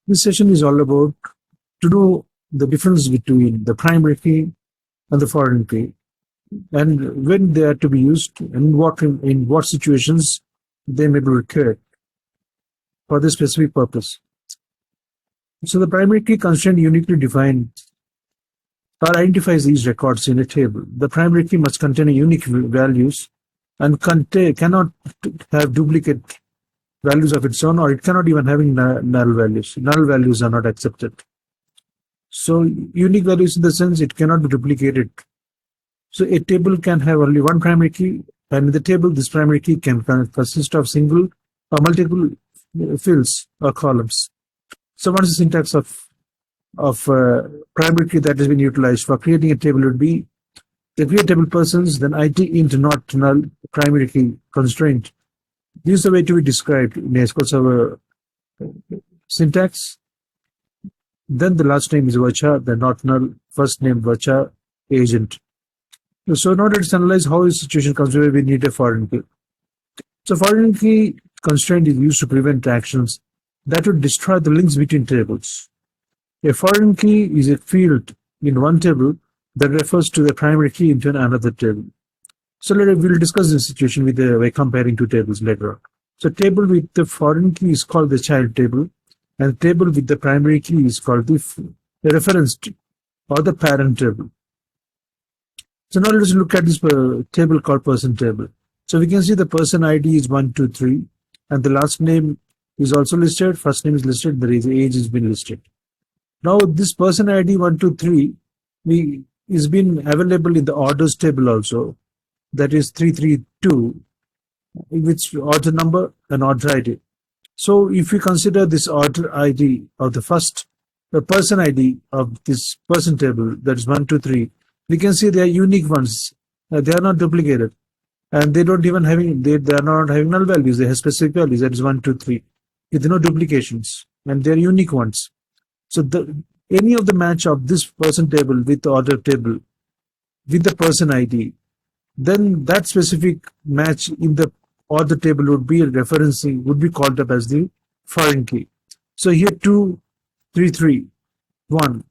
This session is all about to know the difference between the primary key and the foreign key, and when they are to be used, and in what situations they may be required for this specific purpose. So the primary key constraint uniquely defined or identifies these records in a table. The primary key must contain a unique values and cannot have duplicate values of its own, or it cannot even have null values. Null values are not accepted. So unique values in the sense it cannot be duplicated. So a table can have only one primary key, and in the table this primary key can consist of single or multiple fields or columns. So what is the syntax of primary key that has been utilized for creating a table would be the create table persons, then int int not null primary key constraint. This is the way to be described in SQL Server syntax. Then the last name is varchar, the not null, first name varchar agent. So in order to analyze how this situation comes where we need a foreign key. So foreign key constraint is used to prevent actions that would destroy the links between tables. A foreign key is a field in one table that refers to the primary key into another table. So we'll discuss this situation with by comparing two tables later on. So table with the foreign key is called the child table, and table with the primary key is called the reference or the parent table. So now let's look at this table called person table. So we can see the person ID is 123, and the last name is also listed. First name is listed. The age has been listed. Now this person ID 123 is been available in the orders table also. That is 332, which order number and order ID. So if we consider this order ID of the person ID of this person table, that is 123, we can see they are unique ones. They are not duplicated, and they don't even they are not having null values. They have specific values. That is 123 with no duplications, and they are unique ones. So any of the match of this person table with the order table with the person ID, then that specific match in the order table would be called up as the foreign key. So here 2, 3, 3, 1.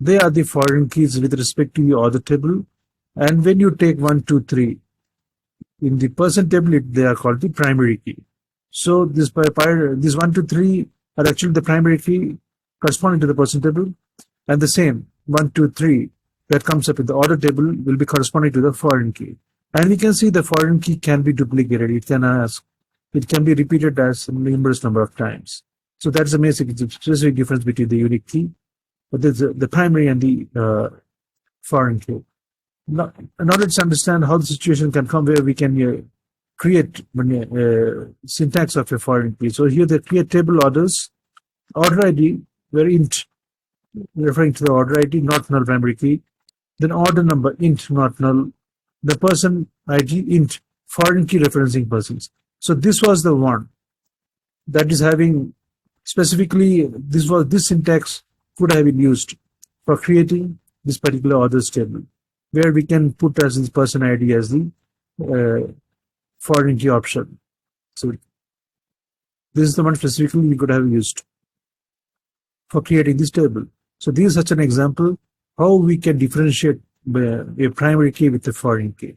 They are the foreign keys with respect to the order table, and when you take 1, 2, 3 in the person table, they are called the primary key. So this 1, 2, 3 are actually the primary key corresponding to the person table, and the same 1, 2, 3 that comes up in the order table will be corresponding to the foreign key. And we can see the foreign key can be duplicated. It can be repeated as a numerous number of times. So that's the specific difference between the unique key, but the primary and the foreign key. Now, in order to understand how the situation can come where we can create syntax of a foreign key. So here the create table orders, order ID, where int referring to the order ID, not null primary key. Then order number, int not null. The person ID, int foreign key referencing persons. So this was the one that is having specifically this syntax could have been used for creating this particular orders table, where we can put as this person ID as the foreign key option. So this is the one specifically we could have used for creating this table. So this is such an example how we can differentiate a primary key with a foreign key.